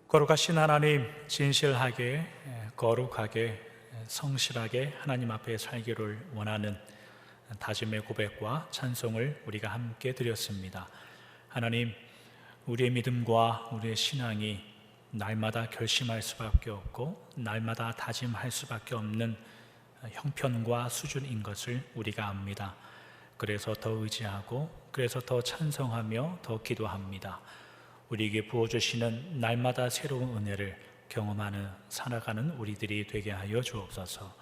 거룩하신 하나님, 진실하게, 거룩하게, 성실하게 하나님 앞에 살기를 원하는 다짐의 고백과 찬송을 우리가 함께 드렸습니다. 하나님, 우리의 믿음과 우리의 신앙이 날마다 결심할 수밖에 없고 날마다 다짐할 수밖에 없는 형편과 수준인 것을 우리가 압니다. 그래서 더 의지하고, 그래서 더 찬송하며 더 기도합니다. 우리에게 부어주시는 날마다 새로운 은혜를 경험하는, 살아가는 우리들이 되게 하여 주옵소서.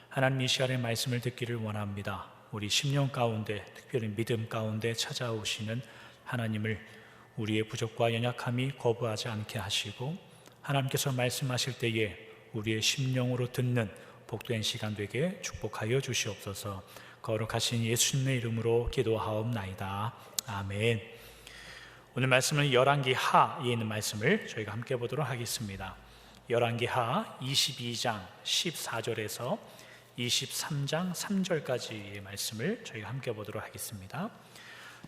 하나님, 이 시간의 말씀을 듣기를 원합니다. 우리 심령 가운데, 특별히 믿음 가운데 찾아오시는 하나님을 우리의 부족과 연약함이 거부하지 않게 하시고, 하나님께서 말씀하실 때에 우리의 심령으로 듣는 복된 시간 되게 축복하여 주시옵소서. 거룩하신 예수님의 이름으로 기도하옵나이다. 아멘. 오늘 말씀은 열왕기 하에 있는 말씀을 저희가 함께 보도록 하겠습니다. 열왕기 하 22장 14절에서 23장 3절까지의 말씀을 저희가 함께 보도록 하겠습니다.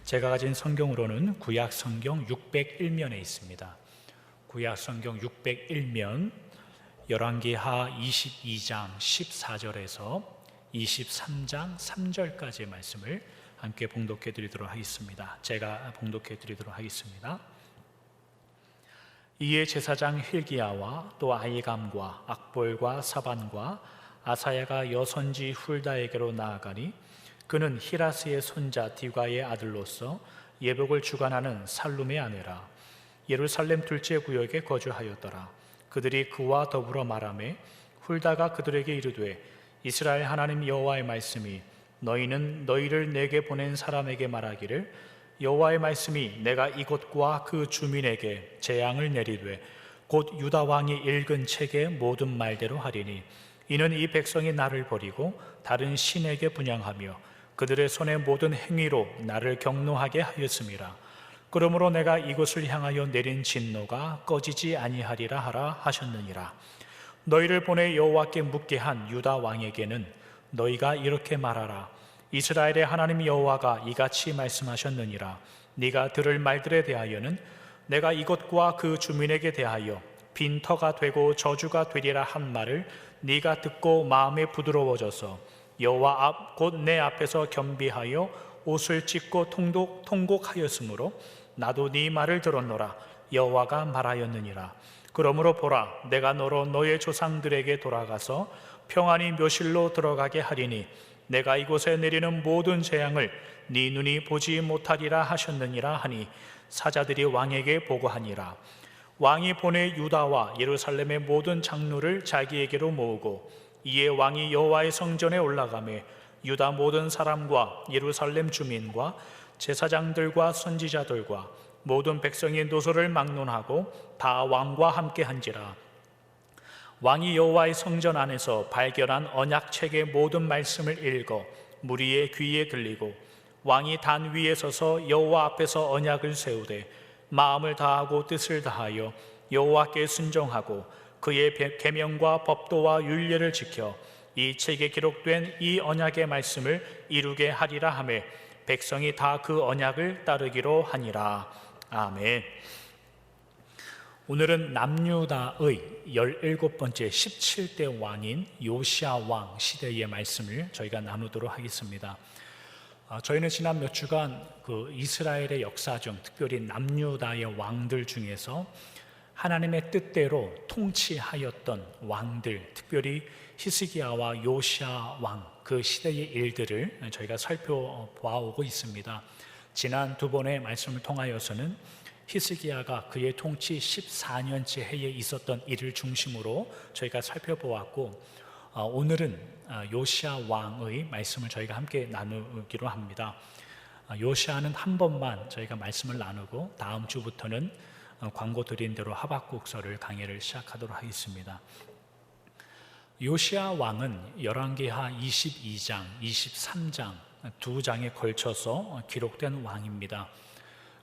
제가 가진 성경으로는 구약 성경 601면에 있습니다. 구약 성경 601면 열왕기 하 22장 14절에서 23장 3절까지의 말씀을 함께 봉독해 드리도록 하겠습니다. 제가 봉독해 드리도록 하겠습니다. 이에 제사장 힐기야와 또 아히감과 악볼과 사반과 아사야가 여선지 훌다에게로 나아가니 그는 히라스의 손자 디과의 아들로서 예복을 주관하는 살룸의 아내라. 예루살렘 둘째 구역에 거주하였더라. 그들이 그와 더불어 말하매 훌다가 그들에게 이르되 이스라엘 하나님 여호와의 말씀이 너희는 너희를 내게 보낸 사람에게 말하기를 여호와의 말씀이 내가 이곳과 그 주민에게 재앙을 내리되 곧 유다 왕이 읽은 책의 모든 말대로 하리니 이는 이 백성이 나를 버리고 다른 신에게 분향하며 그들의 손의 모든 행위로 나를 경노하게 하였음이라. 그러므로 내가 이곳을 향하여 내린 진노가 꺼지지 아니하리라 하라 하셨느니라. 너희를 보내 여호와께 묻게 한 유다 왕에게는 너희가 이렇게 말하라. 이스라엘의 하나님 여호와가 이같이 말씀하셨느니라. 네가 들을 말들에 대하여는 내가 이곳과 그 주민에게 대하여 빈터가 되고 저주가 되리라 한 말을 네가 듣고 마음에 부드러워져서 여호와 앞 곧 내 앞에서 겸비하여 옷을 찢고 통곡하였으므로 나도 네 말을 들었노라. 여호와가 말하였느니라. 그러므로 보라, 내가 너로 너의 조상들에게 돌아가서 평안히 묘실로 들어가게 하리니 내가 이곳에 내리는 모든 재앙을 네 눈이 보지 못하리라 하셨느니라 하니 사자들이 왕에게 보고하니라. 왕이 보내 유다와 예루살렘의 모든 장로를 자기에게로 모으고 이에 왕이 여호와의 성전에 올라가매 유다 모든 사람과 예루살렘 주민과 제사장들과 선지자들과 모든 백성의 노소를 막론하고 다 왕과 함께 한지라. 왕이 여호와의 성전 안에서 발견한 언약책의 모든 말씀을 읽어 무리의 귀에 들리고 왕이 단 위에 서서 여호와 앞에서 언약을 세우되 마음을 다하고 뜻을 다하여 여호와께 순종하고 그의 계명과 법도와 율례를 지켜 이 책에 기록된 이 언약의 말씀을 이루게 하리라 하매 백성이 다 그 언약을 따르기로 하니라. 아멘. 오늘은 남유다의 17번째 17대 왕인 요시야 왕 시대의 말씀을 저희가 나누도록 하겠습니다. 저희는 지난 몇 주간 그 이스라엘의 역사 중 특별히 남유다의 왕들 중에서 하나님의 뜻대로 통치하였던 왕들, 특별히 히스기야와 요시야 왕 그 시대의 일들을 저희가 살펴보아오고 있습니다. 지난 두 번의 말씀을 통하여서는 히스기야가 그의 통치 14년째 해에 있었던 일을 중심으로 저희가 살펴보았고, 오늘은 요시야 왕의 말씀을 저희가 함께 나누기로 합니다. 요시야는 한 번만 저희가 말씀을 나누고 다음 주부터는 광고 드린 대로 하박국서를 강해를 시작하도록 하겠습니다. 요시야 왕은 열왕기하 22장, 23장 두 장에 걸쳐서 기록된 왕입니다.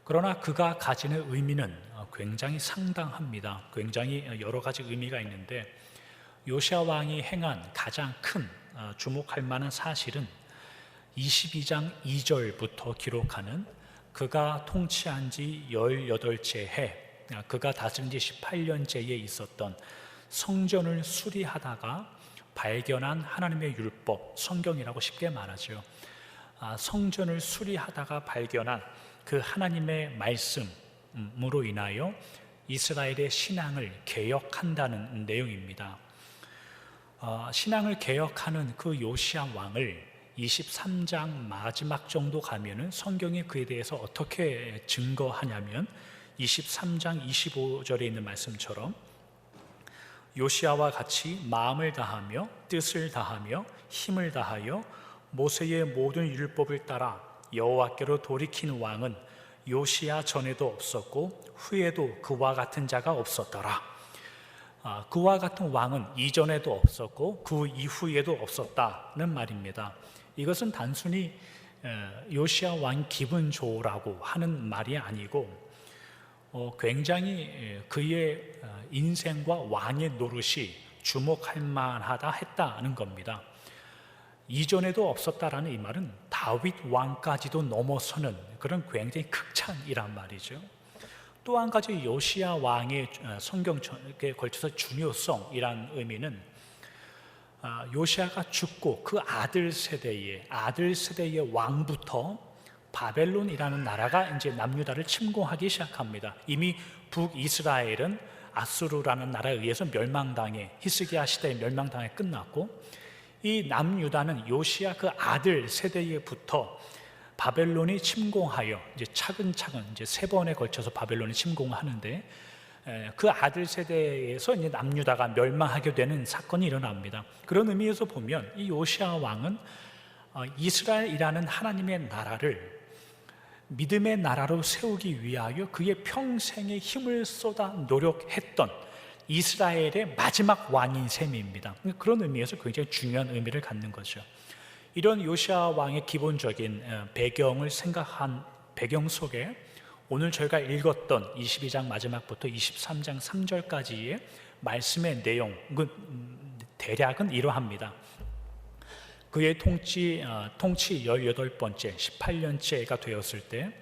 그러나 그가 가지는 의미는 굉장히 상당합니다. 굉장히 여러 가지 의미가 있는데 요시야 왕이 행한 가장 큰 주목할 만한 사실은 22장 2절부터 기록하는 그가 통치한 지 18째 해 그가 다스린 지 18년째에 있었던 성전을 수리하다가 발견한 하나님의 율법, 성경이라고 쉽게 말하죠. 성전을 수리하다가 발견한 그 하나님의 말씀으로 인하여 이스라엘의 신앙을 개혁한다는 내용입니다. 신앙을 개혁하는 그 요시야 왕을 23장 마지막 정도 가면은 성경이 그에 대해서 어떻게 증거하냐면 23장 25절에 있는 말씀처럼 요시야와 같이 마음을 다하며 뜻을 다하며 힘을 다하여 모세의 모든 율법을 따라 여호와께로 돌이킨 왕은 요시야 전에도 없었고 후에도 그와 같은 자가 없었더라. 그와 같은 왕은 이전에도 없었고 그 이후에도 없었다는 말입니다. 이것은 단순히 요시야 왕 기분 좋으라고 하는 말이 아니고 굉장히 그의 인생과 왕의 노릇이 주목할 만하다 했다는 겁니다. 이전에도 없었다라는 이 말은 다윗 왕까지도 넘어서는 그런 굉장히 극찬이란 말이죠. 또 한 가지 요시야 왕의 성경에 걸쳐서 중요성이란 의미는 요시야가 죽고 그 아들 세대의 왕부터 바벨론이라는 나라가 이제 남유다를 침공하기 시작합니다. 이미 북이스라엘은 아수르라는 나라에 의해서 멸망당해 히스기야 시대에 멸망당해 끝났고 이 남유다는 요시야 그 아들 세대에부터 바벨론이 침공하여 이제 차근차근 이제 3번에 걸쳐서 바벨론이 침공하는데 그 아들 세대에서 이제 남유다가 멸망하게 되는 사건이 일어납니다. 그런 의미에서 보면 이 요시야 왕은 이스라엘이라는 하나님의 나라를 믿음의 나라로 세우기 위하여 그의 평생의 힘을 쏟아 노력했던 이스라엘의 마지막 왕인 셈입니다. 그런 의미에서 굉장히 중요한 의미를 갖는 거죠. 이런 요시야 왕의 기본적인 배경을 생각한 배경 속에 오늘 저희가 읽었던 22장 마지막부터 23장 3절까지의 말씀의 내용은 대략은 이러합니다. 그의 통치 18번째, 18년째가 되었을 때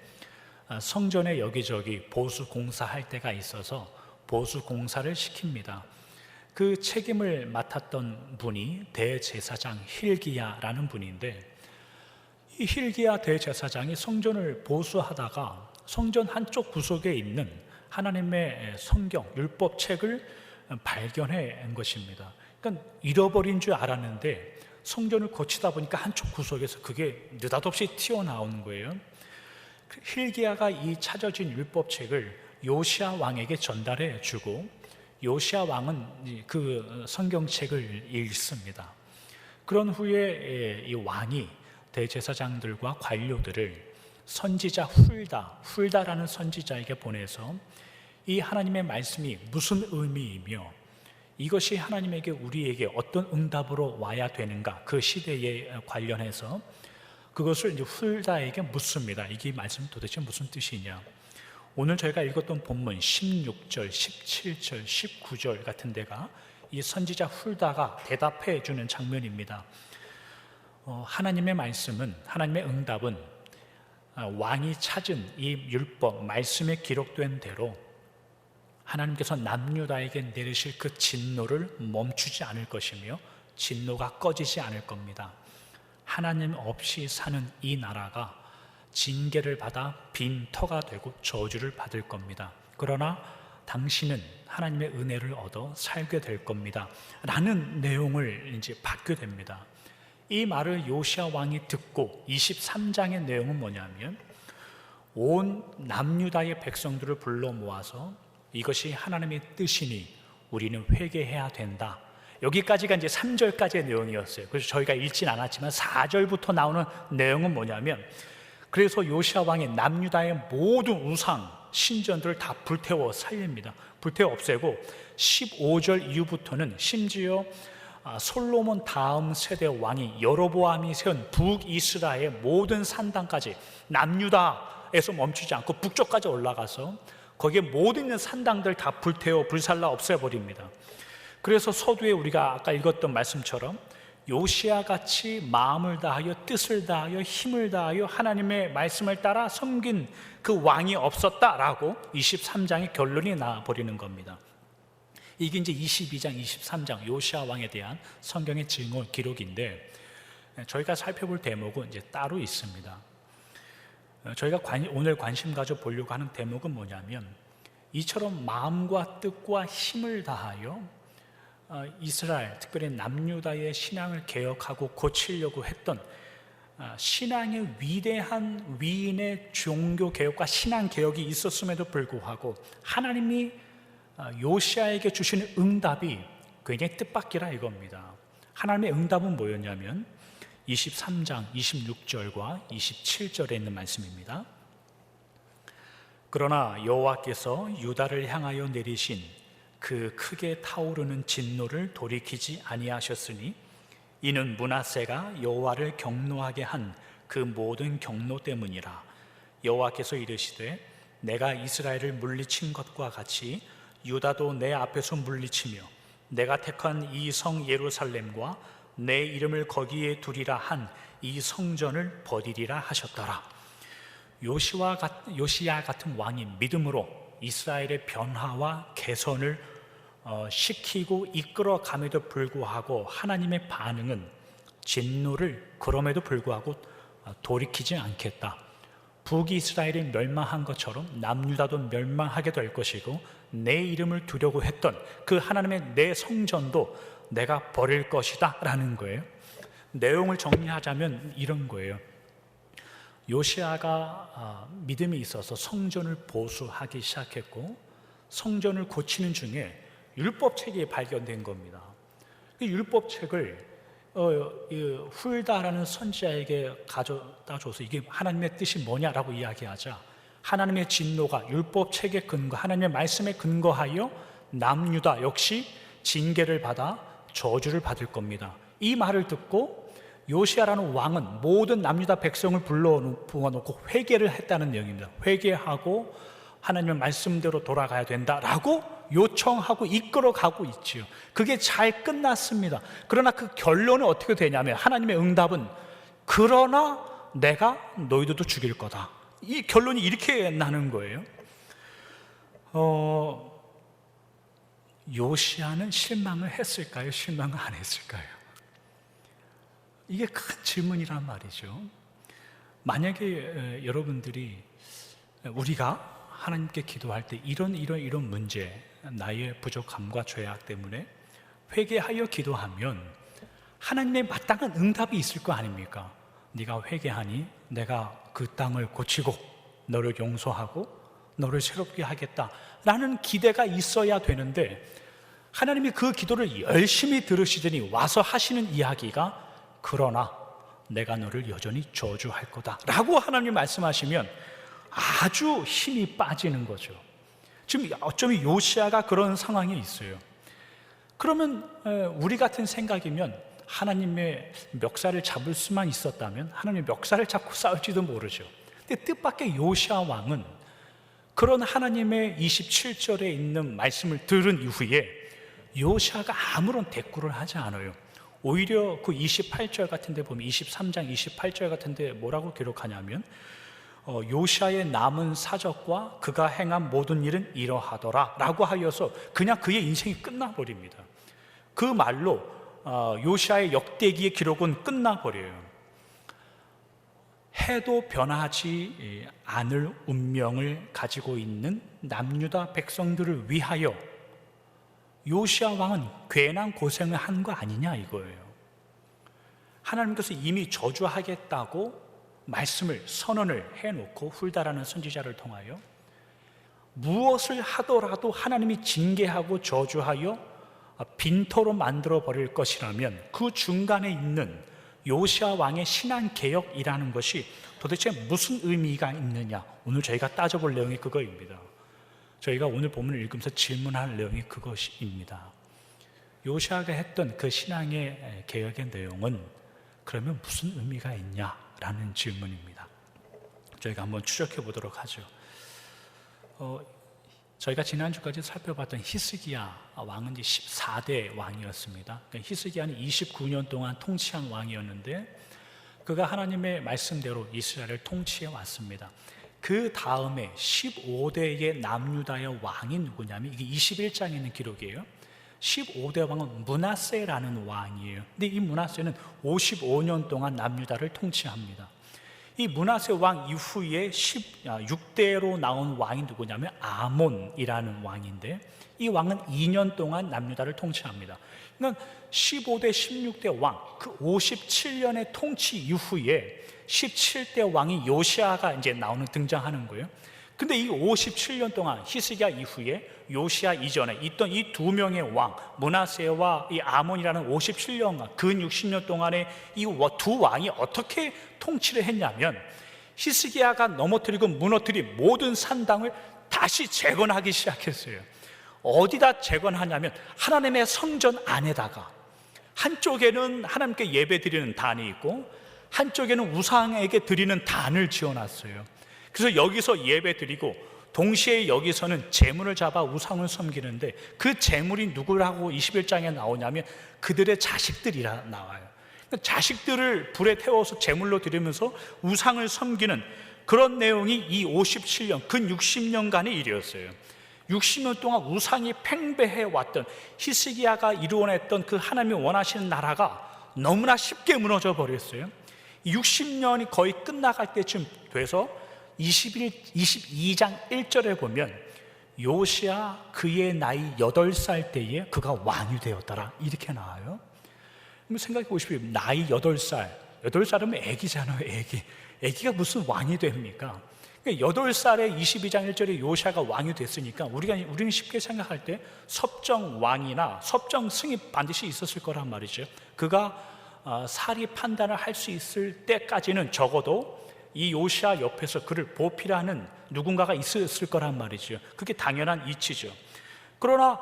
성전에 여기저기 보수 공사할 때가 있어서 보수 공사를 시킵니다. 그 책임을 맡았던 분이 대제사장 힐기야라는 분인데 이 힐기야 대제사장이 성전을 보수하다가 성전 한쪽 구석에 있는 하나님의 성경, 율법책을 발견한 것입니다. 그러니까 잃어버린 줄 알았는데 성전을 고치다 보니까 한쪽 구석에서 그게 느닷없이 튀어나오는 거예요. 힐기야가 이 찾아진 율법책을 요시야 왕에게 전달해 주고 요시야 왕은 그 성경책을 읽습니다. 그런 후에 이 왕이 대제사장들과 관료들을 선지자 훌다라는 선지자에게 보내서 이 하나님의 말씀이 무슨 의미이며 이것이 하나님에게 우리에게 어떤 응답으로 와야 되는가 그 시대에 관련해서 그것을 이제 훌다에게 묻습니다. 이게 말씀 도대체 무슨 뜻이냐? 오늘 저희가 읽었던 본문 16절, 17절, 19절 같은 데가 이 선지자 훌다가 대답해 주는 장면입니다. 하나님의 말씀은, 하나님의 응답은 왕이 찾은 이 율법, 말씀에 기록된 대로 하나님께서 남유다에게 내리실 그 진노를 멈추지 않을 것이며 진노가 꺼지지 않을 겁니다. 하나님 없이 사는 이 나라가 징계를 받아 빈터가 되고 저주를 받을 겁니다. 그러나 당신은 하나님의 은혜를 얻어 살게 될 겁니다. 라는 내용을 이제 받게 됩니다. 이 말을 요시야 왕이 듣고 23장의 내용은 뭐냐면 온 남유다의 백성들을 불러 모아서 이것이 하나님의 뜻이니 우리는 회개해야 된다. 여기까지가 이제 3절까지의 내용이었어요. 그래서 저희가 읽진 않았지만 4절부터 나오는 내용은 뭐냐면 그래서 요시야 왕이 남유다의 모든 우상 신전들을 다 불태워 살립니다. 불태워 없애고 15절 이후부터는 심지어 솔로몬 다음 세대 왕이 여로보암이 세운 북이스라엘 모든 산당까지 남유다에서 멈추지 않고 북쪽까지 올라가서 거기에 모든 있는 산당들 다 불태워 불살라 없애버립니다. 그래서 서두에 우리가 아까 읽었던 말씀처럼 요시야 같이 마음을 다하여 뜻을 다하여 힘을 다하여 하나님의 말씀을 따라 섬긴 그 왕이 없었다라고 23장의 결론이 나버리는 겁니다. 이게 이제 22장, 23장 요시야 왕에 대한 성경의 증언 기록인데, 저희가 살펴볼 대목은 이제 따로 있습니다. 저희가 오늘 관심 가져 보려고 하는 대목은 뭐냐면, 이처럼 마음과 뜻과 힘을 다하여 이스라엘, 특별히 남유다의 신앙을 개혁하고 고치려고 했던 신앙의 위대한 위인의 종교 개혁과 신앙 개혁이 있었음에도 불구하고 하나님이 요시야에게 주시는 응답이 굉장히 뜻밖이라 이겁니다. 하나님의 응답은 뭐였냐면 23장 26절과 27절에 있는 말씀입니다. 그러나 여호와께서 유다를 향하여 내리신 그 크게 타오르는 진노를 돌이키지 아니하셨으니 이는 므낫세가 여호와를 경노하게 한 그 모든 경노 때문이라. 여호와께서 이르시되 내가 이스라엘을 물리친 것과 같이 유다도 내 앞에서 물리치며 내가 택한 이 성 예루살렘과 내 이름을 거기에 두리라 한 이 성전을 버리리라 하셨더라. 요시야 같은 왕이 믿음으로 이스라엘의 변화와 개선을 시키고 이끌어감에도 불구하고 하나님의 반응은 진노를 그럼에도 불구하고 돌이키지 않겠다. 북이스라엘이 멸망한 것처럼 남유다도 멸망하게 될 것이고 내 이름을 두려고 했던 그 하나님의 내 성전도 내가 버릴 것이다 라는 거예요. 내용을 정리하자면 이런 거예요. 요시야가 믿음이 있어서 성전을 보수하기 시작했고 성전을 고치는 중에 율법책이 발견된 겁니다. 그 율법책을 훌다라는 선지자에게 가져다 줘서 이게 하나님의 뜻이 뭐냐라고 이야기하자 하나님의 진노가 율법책에 근거, 하나님의 말씀에 근거하여 남유다 역시 징계를 받아 저주를 받을 겁니다. 이 말을 듣고 요시야라는 왕은 모든 남유다 백성을 부어놓고 회개를 했다는 내용입니다. 회개하고 하나님의 말씀대로 돌아가야 된다라고 요청하고 이끌어가고 있지요. 그게 잘 끝났습니다. 그러나 그 결론은 어떻게 되냐면 하나님의 응답은 그러나 내가 너희들도 죽일 거다. 이 결론이 이렇게 나는 거예요. 요시야는 실망을 했을까요? 실망을 안 했을까요? 이게 큰 질문이란 말이죠. 만약에 여러분들이 우리가 하나님께 기도할 때 이런 문제, 나의 부족함과 죄악 때문에 회개하여 기도하면 하나님의 마땅한 응답이 있을 거 아닙니까? 네가 회개하니 내가 그 땅을 고치고 너를 용서하고 너를 새롭게 하겠다라는 기대가 있어야 되는데 하나님이 그 기도를 열심히 들으시더니 와서 하시는 이야기가 그러나 내가 너를 여전히 저주할 거다 라고 하나님 말씀하시면 아주 힘이 빠지는 거죠. 지금 어쩌면 요시야가 그런 상황에 있어요. 그러면 우리 같은 생각이면 하나님의 멱살을 잡을 수만 있었다면 하나님의 멱살을 잡고 싸울지도 모르죠. 근데 뜻밖의 요시야 왕은 그런 하나님의 27절에 있는 말씀을 들은 이후에 요시야가 아무런 대꾸를 하지 않아요. 오히려 그 28절 같은 데 보면 23장 28절 같은 데 뭐라고 기록하냐면 요시야의 남은 사적과 그가 행한 모든 일은 이러하더라 라고 하여서 그냥 그의 인생이 끝나버립니다. 그 말로 요시야의 역대기의 기록은 끝나버려요. 해도 변하지 않을 운명을 가지고 있는 남유다 백성들을 위하여 요시야 왕은 괜한 고생을 한 거 아니냐 이거예요. 하나님께서 이미 저주하겠다고 말씀을 선언을 해놓고 훌다라는 선지자를 통하여 무엇을 하더라도 하나님이 징계하고 저주하여 빈터로 만들어 버릴 것이라면 그 중간에 있는 요시야 왕의 신앙 개혁이라는 것이 도대체 무슨 의미가 있느냐, 오늘 저희가 따져볼 내용이 그거입니다. 저희가 오늘 본문을 읽으면서 질문할 내용이 그것입니다. 요시야가 했던 그 신앙의 개혁의 내용은 그러면 무슨 의미가 있냐라는 질문입니다. 저희가 한번 추적해 보도록 하죠. 저희가 지난주까지 살펴봤던 히스기야 왕은 이제 14대 왕이었습니다. 그러니까 히스기야는 29년 동안 통치한 왕이었는데 그가 하나님의 말씀대로 이스라엘을 통치해 왔습니다. 그 다음에 15대의 남유다의 왕이 누구냐면 이게 21장에 있는 기록이에요. 15대 왕은 므낫세라는 왕이에요. 근데 이 므낫세는 55년 동안 남유다를 통치합니다. 이 므낫세 왕 이후에 16대로 나온 왕이 누구냐면 아몬이라는 왕인데 이 왕은 2년 동안 남유다를 통치합니다. 그러니까 15대 16대 왕, 그 57년의 통치 이후에 17대 왕이 요시아가 이제 등장하는 거예요. 근데 이 57년 동안 히스기야 이후에 요시아 이전에 있던 이 두 명의 왕, 므낫세와 이 아몬이라는 57년간 근 60년 동안에 이 두 왕이 어떻게 통치를 했냐면 히스기야가 넘어뜨리고 무너뜨린 모든 산당을 다시 재건하기 시작했어요. 어디다 재건하냐면 하나님의 성전 안에다가, 한쪽에는 하나님께 예배 드리는 단이 있고 한쪽에는 우상에게 드리는 단을 지어놨어요. 그래서 여기서 예배 드리고 동시에 여기서는 제물을 잡아 우상을 섬기는데 그 제물이 누구라고 21장에 나오냐면 그들의 자식들이라 나와요. 그러니까 자식들을 불에 태워서 제물로 드리면서 우상을 섬기는 그런 내용이 이 57년, 근 60년간의 일이었어요. 60년 동안 우상이 팽배해 왔던 히스기야가 이루어냈던 그 하나님이 원하시는 나라가 너무나 쉽게 무너져 버렸어요. 60년이 거의 끝나갈 때쯤 돼서 22장 1절에 보면 요시야 그의 나이 8살 때에 그가 왕이 되었더라 이렇게 나와요. 생각해 보십시오. 나이 8살이면 애기잖아요. 애기가 무슨 왕이 됩니까? 8살에 22장 1절에 요시야가 왕이 됐으니까 우리는 쉽게 생각할 때 섭정왕이나 섭정승이 반드시 있었을 거란 말이죠. 그가 사리 판단을 할 수 있을 때까지는 적어도 이 요시야 옆에서 그를 보필하는 누군가가 있었을 거란 말이죠. 그게 당연한 이치죠. 그러나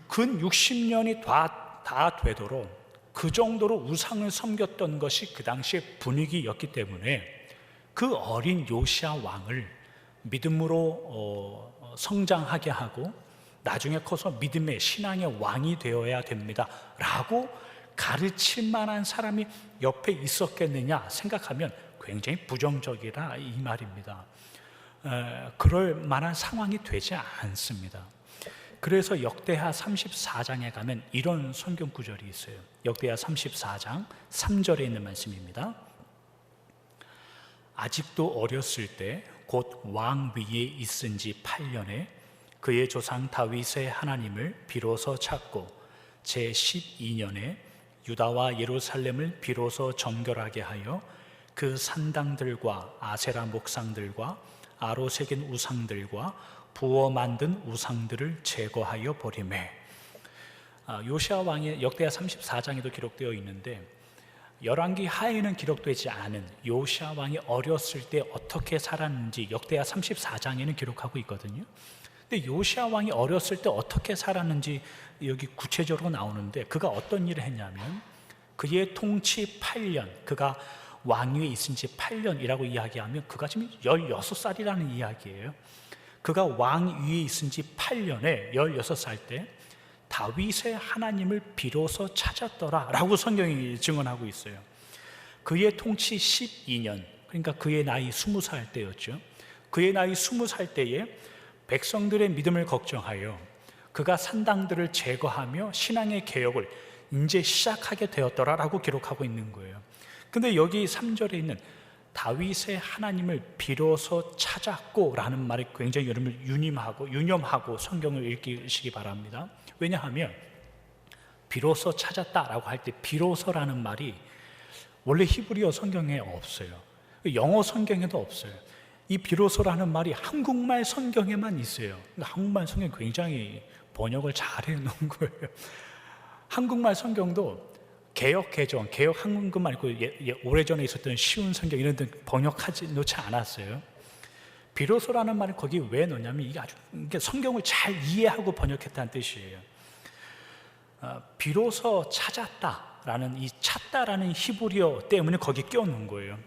근 60년이 다 되도록 그 정도로 우상을 섬겼던 것이 그 당시의 분위기였기 때문에 그 어린 요시야 왕을 믿음으로 성장하게 하고 나중에 커서 믿음의 신앙의 왕이 되어야 됩니다 라고 가르칠 만한 사람이 옆에 있었겠느냐 생각하면 굉장히 부정적이라 이 말입니다. 그럴 만한 상황이 되지 않습니다. 그래서 역대하 34장에 가면 이런 성경 구절이 있어요. 역대하 34장 3절에 있는 말씀입니다. 아직도 어렸을 때 곧 왕 위에 있은 지 8년에 그의 조상 다윗의 하나님을 비로소 찾고 제12년에 유다와 예루살렘을 비로소 정결하게 하여 그 산당들과 아세라 목상들과 아로 새긴 우상들과 부어 만든 우상들을 제거하여 버리매. 요시야 왕의 역대하 34장에도 기록되어 있는데 열왕기 하에는 기록되지 않은 요시야 왕이 어렸을 때 어떻게 살았는지 역대하 34장에는 기록하고 있거든요. 근데 요시야 왕이 어렸을 때 어떻게 살았는지 여기 구체적으로 나오는데 그가 어떤 일을 했냐면 그의 통치 8년, 그가 왕위에 있은 지 8년이라고 이야기하면 그가 지금 16살이라는 이야기예요. 그가 왕위에 있은 지 8년에 16살 때 다윗의 하나님을 비로소 찾았더라 라고 성경이 증언하고 있어요. 그의 통치 12년, 그러니까 그의 나이 20살 때였죠. 그의 나이 20살 때에 백성들의 믿음을 걱정하여 그가 산당들을 제거하며 신앙의 개혁을 이제 시작하게 되었더라 라고 기록하고 있는 거예요. 근데 여기 3절에 있는 다윗의 하나님을 비로소 찾았고 라는 말이 굉장히 여러분을 유념하고 성경을 읽으시기 바랍니다. 왜냐하면 비로소 찾았다라고 할 때 비로소라는 말이 원래 히브리어 성경에 없어요. 영어 성경에도 없어요. 이 비로소라는 말이 한국말 성경에만 있어요. 한국말 성경 굉장히 번역을 잘 해놓은 거예요. 한국말 성경도 개역 개정, 개역 한국말 있고 오래전에 있었던 쉬운 성경 이런 데 번역하지 놓지 않았어요. 비로소라는 말은 거기 왜 넣냐면 이게 아주 성경을 잘 이해하고 번역했다는 뜻이에요. 비로소 찾았다라는 이 찾다라는 히브리어 때문에 거기 끼워놓은 거예요.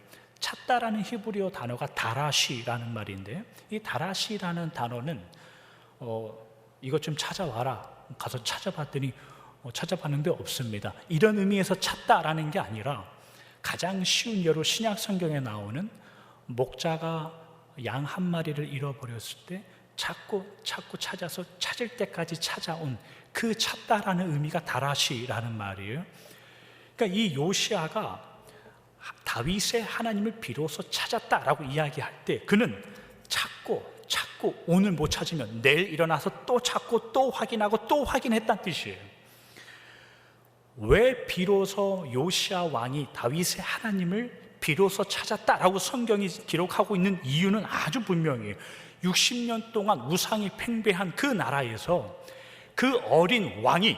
찾다라는 히브리어 단어가 다라시라는 말인데 이 다라시라는 단어는 이것 좀 찾아와라. 가서 찾아봤더니 찾아봤는데 없습니다. 이런 의미에서 찾다라는 게 아니라 가장 쉬운 예로 신약 성경에 나오는 목자가 양 한 마리를 잃어버렸을 때 찾고 찾아서 찾을 때까지 찾아온 그 찾다라는 의미가 다라시라는 말이에요. 그러니까 이 요시아가 다윗의 하나님을 비로소 찾았다라고 이야기할 때 그는 찾고 오늘 못 찾으면 내일 일어나서 또 찾고 또 확인하고 또 확인했다는 뜻이에요. 왜 비로소 요시아 왕이 다윗의 하나님을 비로소 찾았다라고 성경이 기록하고 있는 이유는 아주 분명해요. 60년 동안 우상이 팽배한 그 나라에서 그 어린 왕이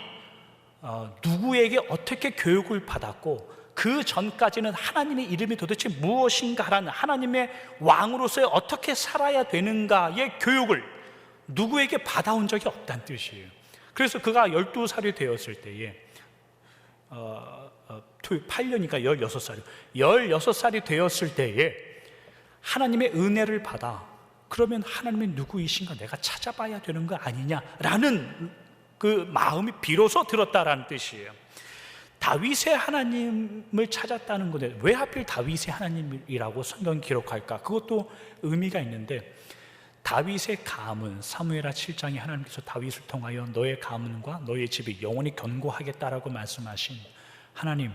누구에게 어떻게 교육을 받았고 그 전까지는 하나님의 이름이 도대체 무엇인가라는 하나님의 왕으로서의 어떻게 살아야 되는가의 교육을 누구에게 받아온 적이 없다는 뜻이에요. 그래서 그가 12살이 되었을 때에 8년이니까 16살이 되었을 때에 하나님의 은혜를 받아 그러면 하나님이 누구이신가 내가 찾아봐야 되는 거 아니냐라는 그 마음이 비로소 들었다라는 뜻이에요. 다윗의 하나님을 찾았다는 건데 왜 하필 다윗의 하나님이라고 성경 기록할까? 그것도 의미가 있는데 다윗의 가문, 사무엘하 7장에 하나님께서 다윗을 통하여 너의 가문과 너의 집이 영원히 견고하겠다라고 말씀하신 하나님,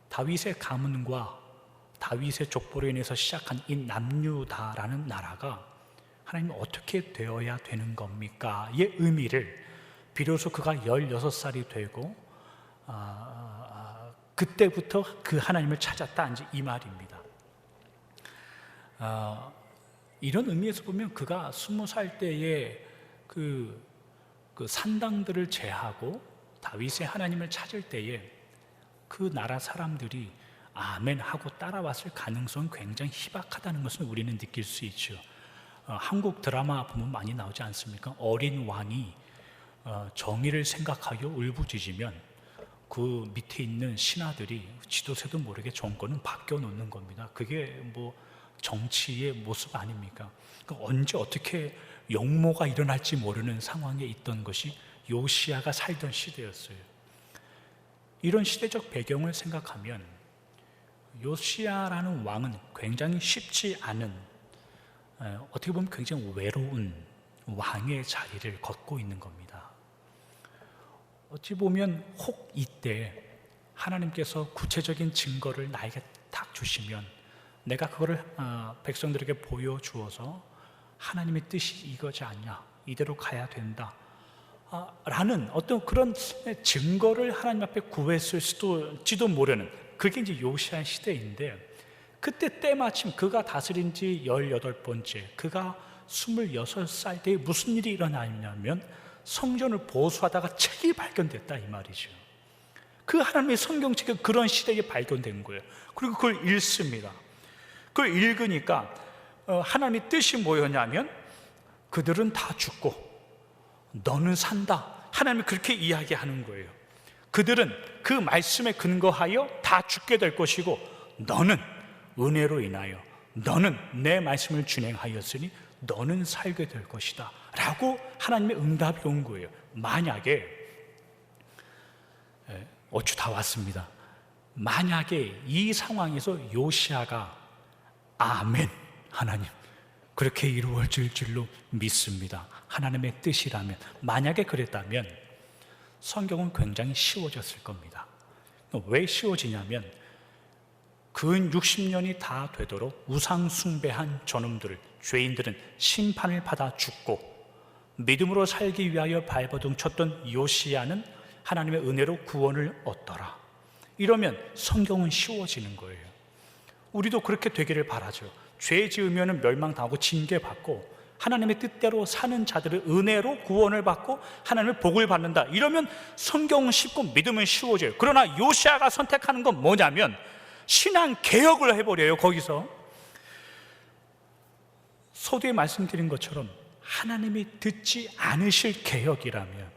다윗의 가문과 다윗의 족보로 인해서 시작한 이 남유다라는 나라가 하나님 어떻게 되어야 되는 겁니까? 의 의미를 비로소 그가 16살이 되고 그때부터 그 하나님을 찾았다 이제 이 말입니다. 이런 의미에서 보면 그가 20살 때에 그 산당들을 제하고 다윗의 하나님을 찾을 때에 그 나라 사람들이 아멘 하고 따라왔을 가능성은 굉장히 희박하다는 것을 우리는 느낄 수 있죠. 한국 드라마 보면 많이 나오지 않습니까? 어린 왕이 정의를 생각하여 울부짖으면 그 밑에 있는 신하들이 지도새도 모르게 정권은 바뀌어 놓는 겁니다. 그게 뭐 정치의 모습 아닙니까? 그러니까 언제 어떻게 역모가 일어날지 모르는 상황에 있던 것이 요시아가 살던 시대였어요. 이런 시대적 배경을 생각하면 요시아라는 왕은 굉장히 쉽지 않은 어떻게 보면 굉장히 외로운 왕의 자리를 걷고 있는 겁니다. 어찌 보면 혹 이때 하나님께서 구체적인 증거를 나에게 딱 주시면 내가 그거를 백성들에게 보여주어서 하나님의 뜻이 이거지 않냐, 이대로 가야 된다 라는 어떤 그런 증거를 하나님 앞에 구했을지도 모르는 그게 이제 요시아 시대인데 그때 때마침 그가 다스린 지 18번째 그가 26살 때에 무슨 일이 일어나냐면 성전을 보수하다가 책이 발견됐다 이 말이죠. 그 하나님의 성경책이 그런 시대에 발견된 거예요. 그리고 그걸 읽습니다. 그걸 읽으니까 하나님의 뜻이 뭐였냐면 그들은 다 죽고 너는 산다. 하나님이 그렇게 이야기하는 거예요. 그들은 그 말씀에 근거하여 다 죽게 될 것이고 너는 은혜로 인하여 너는 내 말씀을 준행하였으니 너는 살게 될 것이다 라고 하나님의 응답이 온 거예요. 만약에 어쭈 다 왔습니다. 만약에 이 상황에서 요시아가 아멘 하나님 그렇게 이루어질 줄로 믿습니다. 하나님의 뜻이라면 만약에 그랬다면 성경은 굉장히 쉬워졌을 겁니다. 왜 쉬워지냐면 근 60년이 다 되도록 우상 숭배한 저놈들을 죄인들은 심판을 받아 죽고 믿음으로 살기 위하여 발버둥 쳤던 요시아는 하나님의 은혜로 구원을 얻더라. 이러면 성경은 쉬워지는 거예요. 우리도 그렇게 되기를 바라죠. 죄 지으면 멸망당하고 징계받고 하나님의 뜻대로 사는 자들은 은혜로 구원을 받고 하나님의 복을 받는다. 이러면 성경은 쉽고 믿음은 쉬워져요. 그러나 요시아가 선택하는 건 뭐냐면 신앙 개혁을 해버려요. 거기서 서두에 말씀드린 것처럼 하나님이 듣지 않으실 개혁이라면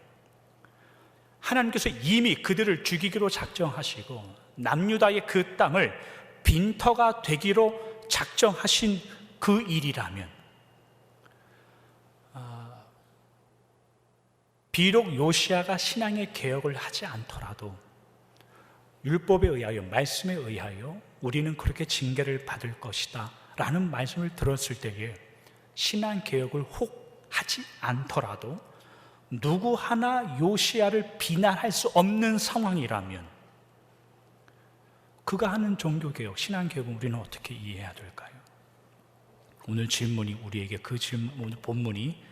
하나님께서 이미 그들을 죽이기로 작정하시고 남유다의 그 땅을 빈터가 되기로 작정하신 그 일이라면 비록 요시야가 신앙의 개혁을 하지 않더라도 율법에 의하여, 말씀에 의하여 우리는 그렇게 징계를 받을 것이다 라는 말씀을 들었을 때에 신앙 개혁을 혹 하지 않더라도 누구 하나 요시야를 비난할 수 없는 상황이라면 그가 하는 종교개혁, 신앙개혁은 우리는 어떻게 이해해야 될까요? 오늘 질문이 우리에게 그 질문, 본문이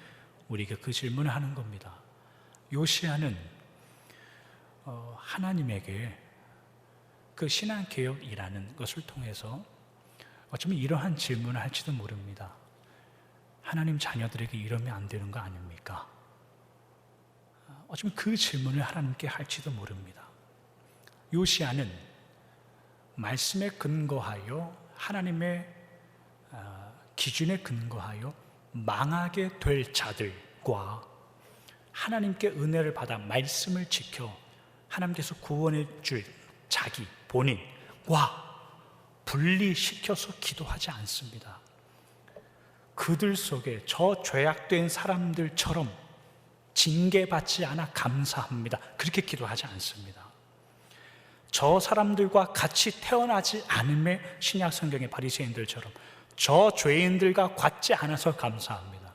우리에게 그 질문을 하는 겁니다. 요시야는 하나님에게 그 신앙개혁이라는 것을 통해서 어쩌면 이러한 질문을 할지도 모릅니다. 하나님 자녀들에게 이러면 안 되는 거 아닙니까? 어쩌면 그 질문을 하나님께 할지도 모릅니다. 요시야는 말씀에 근거하여 하나님의 기준에 근거하여 망하게 될 자들과 하나님께 은혜를 받아 말씀을 지켜 하나님께서 구원해 줄 자기 본인과 분리시켜서 기도하지 않습니다. 그들 속에 저 죄악된 사람들처럼 징계받지 않아 감사합니다, 그렇게 기도하지 않습니다. 저 사람들과 같이 태어나지 않음에 신약 성경의 바리새인들처럼 저 죄인들과 같지 않아서 감사합니다,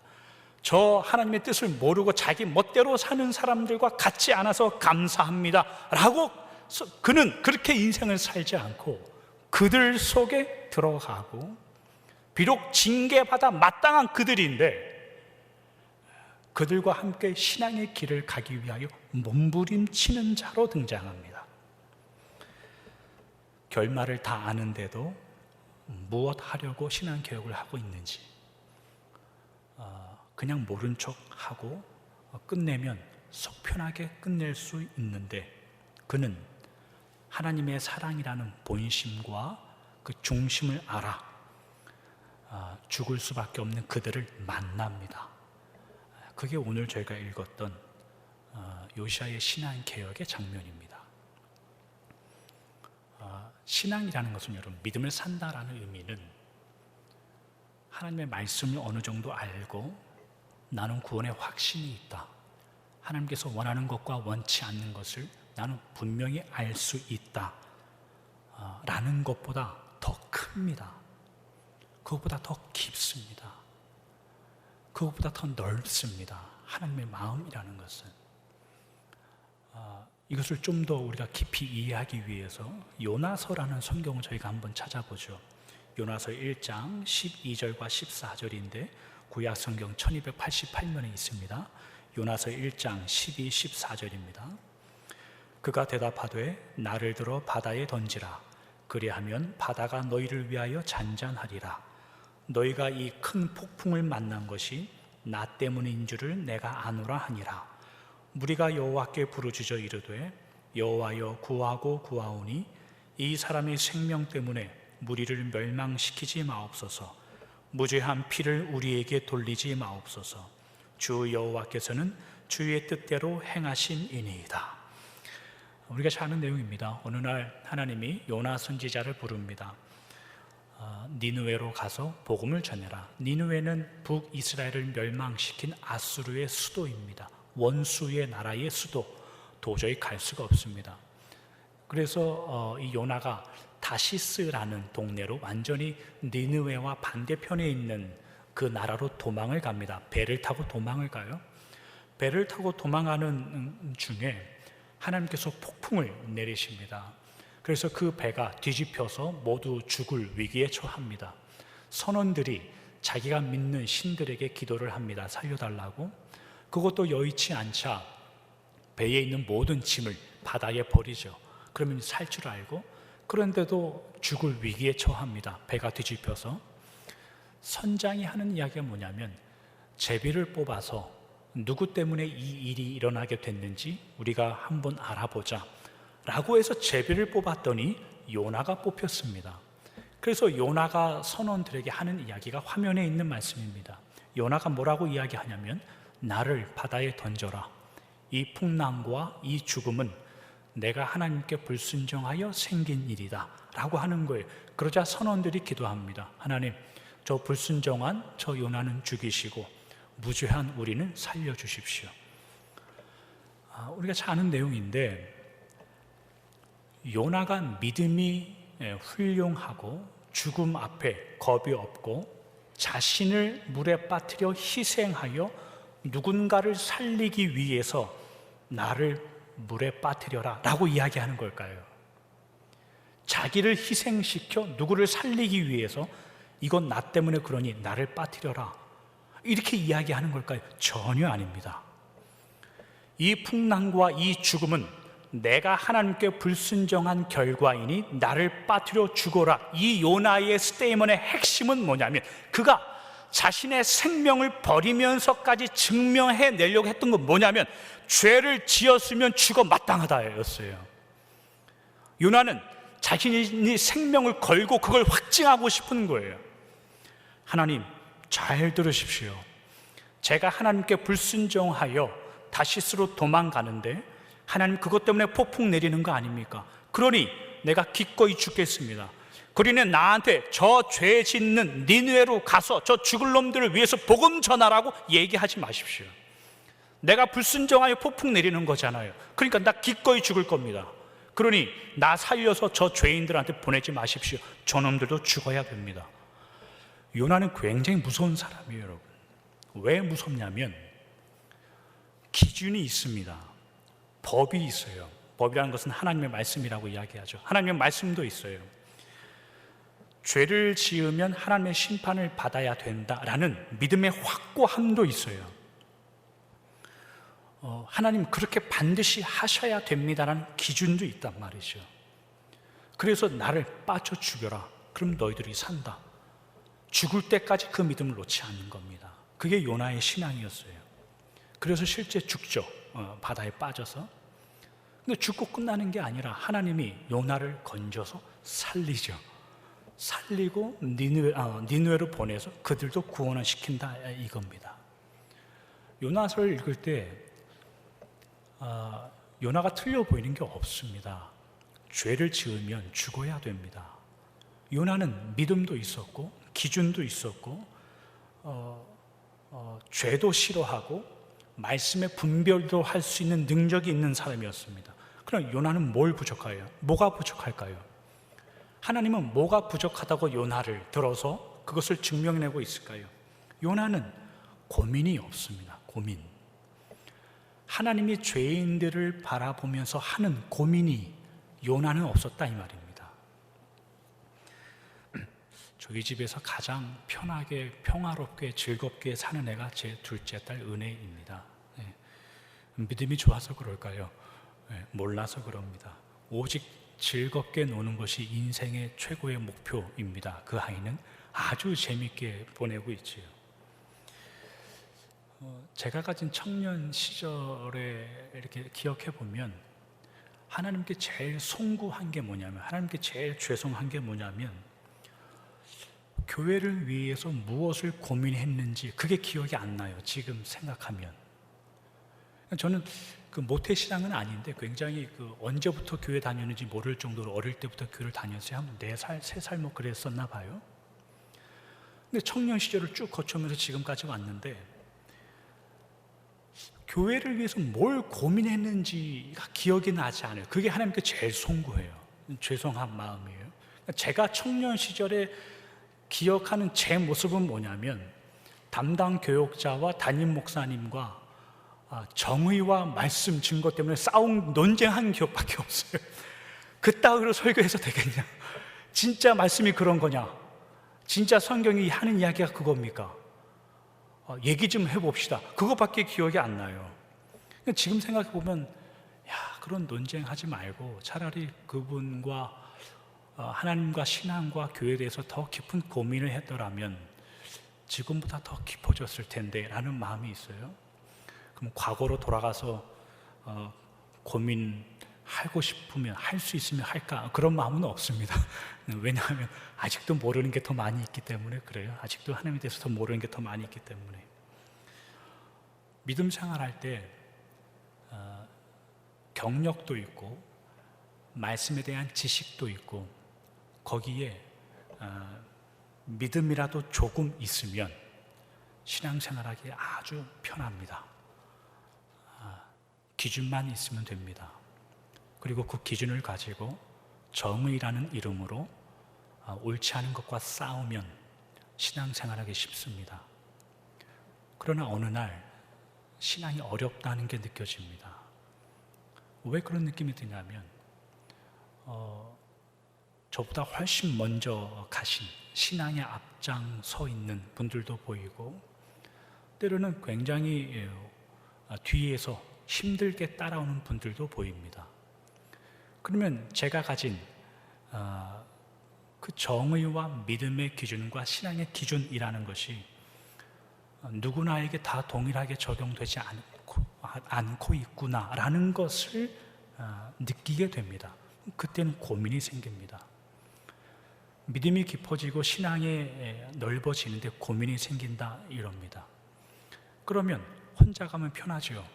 저 하나님의 뜻을 모르고 자기 멋대로 사는 사람들과 같지 않아서 감사합니다 라고 그는 그렇게 인생을 살지 않고 그들 속에 들어가고 비록 징계받아 마땅한 그들인데 그들과 함께 신앙의 길을 가기 위하여 몸부림치는 자로 등장합니다. 결말을 다 아는데도 무엇 하려고 신앙개혁을 하고 있는지 그냥 모른 척하고 끝내면 속 편하게 끝낼 수 있는데 그는 하나님의 사랑이라는 본심과 그 중심을 알아 죽을 수밖에 없는 그들을 만납니다. 그게 오늘 저희가 읽었던 요시야의 신앙개혁의 장면입니다. 신앙이라는 것은 여러분 믿음을 산다라는 의미는 하나님의 말씀을 어느 정도 알고 나는 구원의 확신이 있다, 하나님께서 원하는 것과 원치 않는 것을 나는 분명히 알 수 있다 라는 것보다 더 큽니다. 그것보다 더 깊습니다. 그것보다 더 넓습니다. 하나님의 마음이라는 것은 이것을 좀 더 우리가 깊이 이해하기 위해서 요나서라는 성경을 저희가 한번 찾아보죠. 요나서 1장 12절과 14절인데 구약 성경 1288면에 있습니다. 요나서 1장 12, 14절입니다. 그가 대답하되 나를 들어 바다에 던지라. 그리하면 바다가 너희를 위하여 잔잔하리라. 너희가 이 큰 폭풍을 만난 것이 나 때문인 줄을 내가 아노라 하니라. 무리가 여호와께 부르짖어 이르되 여호와여 구하고 구하오니 이 사람의 생명 때문에 무리를 멸망시키지 마옵소서. 무죄한 피를 우리에게 돌리지 마옵소서. 주 여호와께서는 주의 뜻대로 행하심이니이다. 우리가 잘 아는 내용입니다. 어느 날 하나님이 요나 선지자를 부릅니다. 니느웨로 가서 복음을 전해라. 니느웨는 북이스라엘을 멸망시킨 아수르의 수도입니다. 원수의 나라의 수도, 도저히 갈 수가 없습니다. 그래서 이 요나가 다시스라는 동네로 완전히 니느웨와 반대편에 있는 그 나라로 도망을 갑니다. 배를 타고 도망을 가요. 배를 타고 도망가는 중에 하나님께서 폭풍을 내리십니다. 그래서 그 배가 뒤집혀서 모두 죽을 위기에 처합니다. 선원들이 자기가 믿는 신들에게 기도를 합니다. 살려달라고. 그것도 여의치 않자 배에 있는 모든 짐을 바다에 버리죠. 그러면 살 줄 알고, 그런데도 죽을 위기에 처합니다. 배가 뒤집혀서. 선장이 하는 이야기가 뭐냐면 제비를 뽑아서 누구 때문에 이 일이 일어나게 됐는지 우리가 한번 알아보자 라고 해서 제비를 뽑았더니 요나가 뽑혔습니다. 그래서 요나가 선원들에게 하는 이야기가 화면에 있는 말씀입니다. 요나가 뭐라고 이야기하냐면 나를 바다에 던져라. 이 풍랑과 이 죽음은 내가 하나님께 불순종하여 생긴 일이다 라고 하는 거예요. 그러자 선원들이 기도합니다. 하나님, 저 불순종한 저 요나는 죽이시고 무죄한 우리는 살려주십시오. 우리가 잘 아는 내용인데 요나가 믿음이 훌륭하고 죽음 앞에 겁이 없고 자신을 물에 빠뜨려 희생하여 누군가를 살리기 위해서 나를 물에 빠뜨려라 라고 이야기하는 걸까요? 자기를 희생시켜 누구를 살리기 위해서 이건 나 때문에 그러니 나를 빠뜨려라 이렇게 이야기하는 걸까요? 전혀 아닙니다. 이 풍랑과 이 죽음은 내가 하나님께 불순종한 결과이니 나를 빠뜨려 죽어라. 이 요나의 스테이먼의 핵심은 뭐냐면 그가 자신의 생명을 버리면서까지 증명해내려고 했던 건 뭐냐면 죄를 지었으면 죽어 마땅하다였어요. 요나는 자신이 생명을 걸고 그걸 확증하고 싶은 거예요. 하나님 잘 들으십시오. 제가 하나님께 불순종하여 다시스로 도망가는데 하나님 그것 때문에 폭풍 내리는 거 아닙니까? 그러니 내가 기꺼이 죽겠습니다. 그러니 나한테 저 죄 짓는 니느웨로 가서 저 죽을 놈들을 위해서 복음 전하라고 얘기하지 마십시오. 내가 불순종하여 폭풍 내리는 거잖아요. 그러니까 나 기꺼이 죽을 겁니다. 그러니 나 살려서 저 죄인들한테 보내지 마십시오. 저놈들도 죽어야 됩니다. 요나는 굉장히 무서운 사람이에요, 여러분. 왜 무섭냐면 기준이 있습니다. 법이 있어요. 법이라는 것은 하나님의 말씀이라고 이야기하죠. 하나님의 말씀도 있어요. 죄를 지으면 하나님의 심판을 받아야 된다라는 믿음의 확고함도 있어요. 하나님 그렇게 반드시 하셔야 됩니다라는 기준도 있단 말이죠. 그래서 나를 빠져 죽여라. 그럼 너희들이 산다. 죽을 때까지 그 믿음을 놓지 않는 겁니다. 그게 요나의 신앙이었어요. 그래서 실제 죽죠. 바다에 빠져서. 근데 죽고 끝나는 게 아니라 하나님이 요나를 건져서 살리죠. 살리고 니느웨로 보내서 그들도 구원을 시킨다 이겁니다. 요나서를 읽을 때 요나가 틀려 보이는 게 없습니다. 죄를 지으면 죽어야 됩니다. 요나는 믿음도 있었고 기준도 있었고 죄도 싫어하고 말씀의 분별도 할 수 있는 능력이 있는 사람이었습니다. 그럼 요나는 뭘 부족해요? 뭐가 부족할까요? 하나님은 뭐가 부족하다고 요나를 들어서 그것을 증명내고 있을까요? 요나는 고민이 없습니다. 고민. 하나님이 죄인들을 바라보면서 하는 고민이 요나는 없었다 이 말입니다. 저희 집에서 가장 편하게 평화롭게 즐겁게 사는 애가 제 둘째 딸 은혜입니다. 믿음이 좋아서 그럴까요? 몰라서 그럽니다. 오직 즐겁게 노는 것이 인생의 최고의 목표입니다. 그 아이는 아주 재밌게 보내고 있지요. 제가 가진 청년 시절에 이렇게 기억해 보면 하나님께 제일 송구한 게 뭐냐면, 하나님께 제일 죄송한 게 뭐냐면 교회를 위해서 무엇을 고민했는지 그게 기억이 안 나요. 지금 생각하면. 저는 그 모태신앙은 아닌데 굉장히 언제부터 교회 다녔는지 모를 정도로 어릴 때부터 교회를 다녔어요. 한 4살, 3살 뭐 그랬었나 봐요. 근데 청년 시절을 쭉 거쳐오면서 지금까지 왔는데 교회를 위해서 뭘 고민했는지가 기억이 나지 않아요. 그게 하나님께 제일 송구해요. 죄송한 마음이에요. 제가 청년 시절에 기억하는 제 모습은 뭐냐면 담당 교역자와 담임 목사님과 정의와 말씀 증거 때문에 논쟁한 기억밖에 없어요. 그따위로 설교해서 되겠냐? 진짜 말씀이 그런 거냐? 진짜 성경이 하는 이야기가 그겁니까? 얘기 좀 해봅시다. 그거밖에 기억이 안 나요. 지금 생각해보면 그런 논쟁하지 말고 차라리 그분과 하나님과 신앙과 교회에 대해서 더 깊은 고민을 했더라면 지금보다 더 깊어졌을 텐데 라는 마음이 있어요. 그럼 과거로 돌아가서 고민하고 싶으면 할 수 있으면 할까? 그런 마음은 없습니다. 왜냐하면 아직도 모르는 게 더 많이 있기 때문에 그래요. 아직도 하나님에 대해서 더 모르는 게 더 많이 있기 때문에. 믿음 생활할 때 경력도 있고 말씀에 대한 지식도 있고 거기에 믿음이라도 조금 있으면 신앙생활하기 아주 편합니다. 기준만 있으면 됩니다. 그리고 그 기준을 가지고 정의라는 이름으로 옳지 않은 것과 싸우면 신앙생활하기 쉽습니다. 그러나 어느 날 신앙이 어렵다는 게 느껴집니다. 왜 그런 느낌이 드냐면 저보다 훨씬 먼저 가신 신앙의 앞장서 있는 분들도 보이고, 때로는 굉장히 뒤에서 힘들게 따라오는 분들도 보입니다. 그러면 제가 가진 그 정의와 믿음의 기준과 신앙의 기준이라는 것이 누구나에게 다 동일하게 적용되지 않고 있구나라는 것을 느끼게 됩니다. 그때는 고민이 생깁니다. 믿음이 깊어지고 신앙이 넓어지는데 고민이 생긴다 이럽니다. 그러면 혼자 가면 편하죠.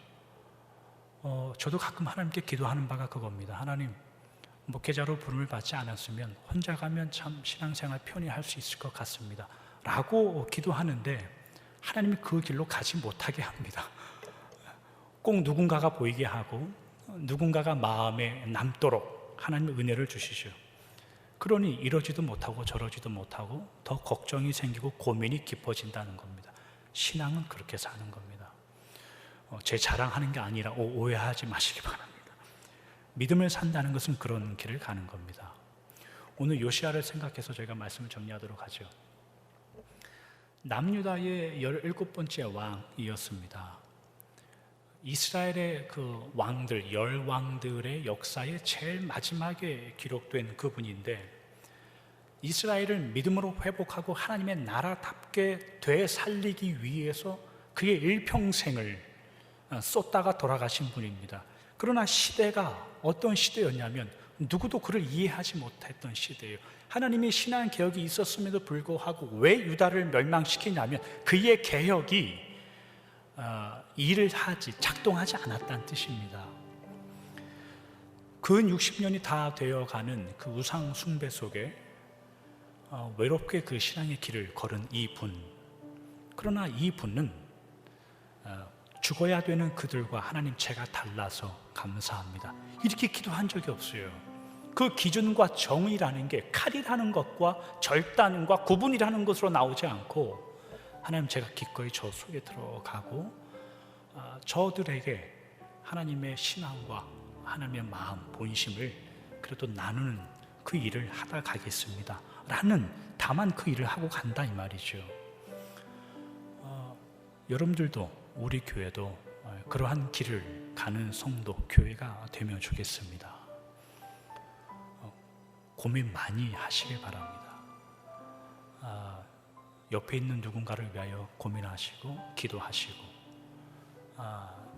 저도 가끔 하나님께 기도하는 바가 그겁니다. 하나님, 목회자로 부름을 받지 않았으면 혼자 가면 참 신앙생활 편히 할 수 있을 것 같습니다 라고 기도하는데 하나님이 그 길로 가지 못하게 합니다. 꼭 누군가가 보이게 하고 누군가가 마음에 남도록 하나님의 은혜를 주시죠. 그러니 이러지도 못하고 저러지도 못하고 더 걱정이 생기고 고민이 깊어진다는 겁니다. 신앙은 그렇게 사는 겁니다. 제 자랑하는 게 아니라 오해하지 마시기 바랍니다. 믿음을 산다는 것은 그런 길을 가는 겁니다. 오늘 요시야를 생각해서 저희가 말씀을 정리하도록 하죠. 남유다의 17번째 왕이었습니다. 이스라엘의 그 왕들, 10왕들의 역사의 제일 마지막에 기록된 그분인데, 이스라엘을 믿음으로 회복하고 하나님의 나라답게 되살리기 위해서 그의 일평생을 쏟다가 돌아가신 분입니다. 그러나 시대가 어떤 시대였냐면 누구도 그를 이해하지 못했던 시대예요. 하나님의 신앙 개혁이 있었음에도 불구하고 왜 유다를 멸망시키냐면 그의 개혁이 일을 작동하지 않았다는 뜻입니다. 근 60년이 다 되어가는 그 우상 숭배 속에 외롭게 그 신앙의 길을 걸은 이분, 그러나 이분은 죽어야 되는 그들과 하나님, 제가 달라서 감사합니다 이렇게 기도한 적이 없어요. 그 기준과 정의라는 게 칼이라는 것과 절단과 구분이라는 것으로 나오지 않고, 하나님, 제가 기꺼이 저 속에 들어가고 저들에게 하나님의 신앙과 하나님의 마음, 본심을 그래도 나누는 그 일을 하다 가겠습니다 라는, 다만 그 일을 하고 간다 이 말이죠. 여러분들도, 우리 교회도 그러한 길을 가는 성도, 교회가 되면 좋겠습니다. 고민 많이 하시길 바랍니다. 옆에 있는 누군가를 위하여 고민하시고 기도하시고,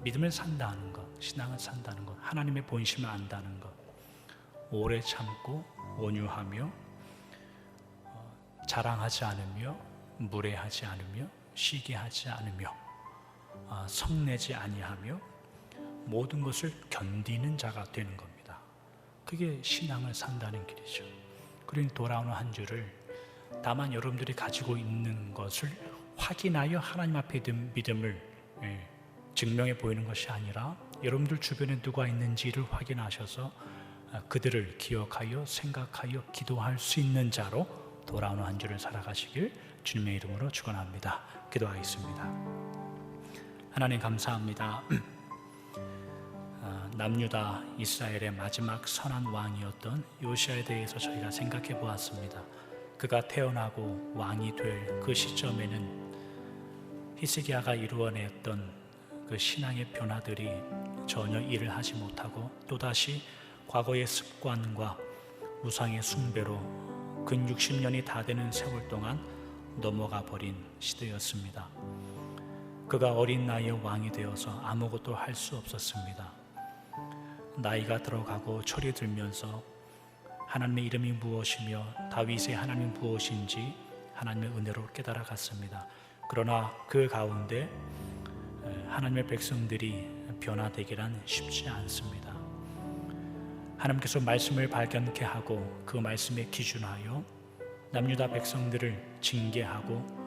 믿음을 산다는 것, 신앙을 산다는 것, 하나님의 본심을 안다는 것, 오래 참고 온유하며 자랑하지 않으며 무례하지 않으며 시기하지 않으며 성내지 아니하며 모든 것을 견디는 자가 되는 겁니다. 그게 신앙을 산다는 길이죠. 그러니 돌아오는 한 주를 다만 여러분들이 가지고 있는 것을 확인하여 하나님 앞에 믿음을 증명해 보이는 것이 아니라, 여러분들 주변에 누가 있는지를 확인하셔서 그들을 기억하여 생각하여 기도할 수 있는 자로 돌아오는 한 주를 살아가시길 주님의 이름으로 축원합니다. 기도하겠습니다. 하나님, 감사합니다. 남유다 이스라엘의 마지막 선한 왕이었던 요시야에 대해서 저희가 생각해 보았습니다. 그가 태어나고 왕이 될 그 시점에는 히스기야가 이루어냈던 그 신앙의 변화들이 전혀 일을 하지 못하고 또다시 과거의 습관과 우상의 숭배로 근 60년이 다 되는 세월 동안 넘어가 버린 시대였습니다. 그가 어린 나이에 왕이 되어서 아무것도 할 수 없었습니다. 나이가 들어가고 철이 들면서 하나님의 이름이 무엇이며 다윗의 하나님이 무엇인지 하나님의 은혜로 깨달아갔습니다. 그러나 그 가운데 하나님의 백성들이 변화되기란 쉽지 않습니다. 하나님께서 말씀을 발견케 하고 그 말씀에 기준하여 남유다 백성들을 징계하고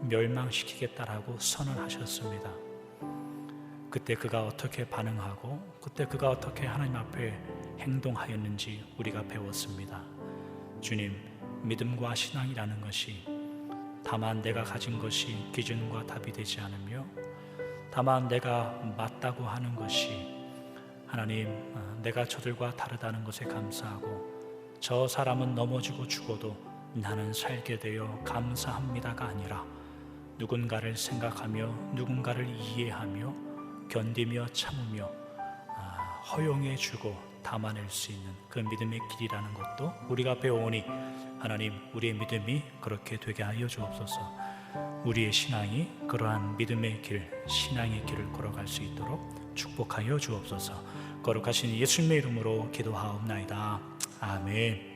멸망시키겠다라고 선언하셨습니다. 그때 그가 어떻게 반응하고 그때 그가 어떻게 하나님 앞에 행동하였는지 우리가 배웠습니다. 주님, 믿음과 신앙이라는 것이 다만 내가 가진 것이 기준과 답이 되지 않으며 다만 내가 맞다고 하는 것이 하나님, 내가 저들과 다르다는 것에 감사하고 저 사람은 넘어지고 죽어도 나는 살게 되어 감사합니다가 아니라 누군가를 생각하며 누군가를 이해하며 견디며 참으며 허용해 주고 담아낼 수 있는 그 믿음의 길이라는 것도 우리가 배워오니 하나님, 우리의 믿음이 그렇게 되게 하여 주옵소서. 우리의 신앙이 그러한 믿음의 길, 신앙의 길을 걸어갈 수 있도록 축복하여 주옵소서. 거룩하신 예수님의 이름으로 기도하옵나이다. 아멘.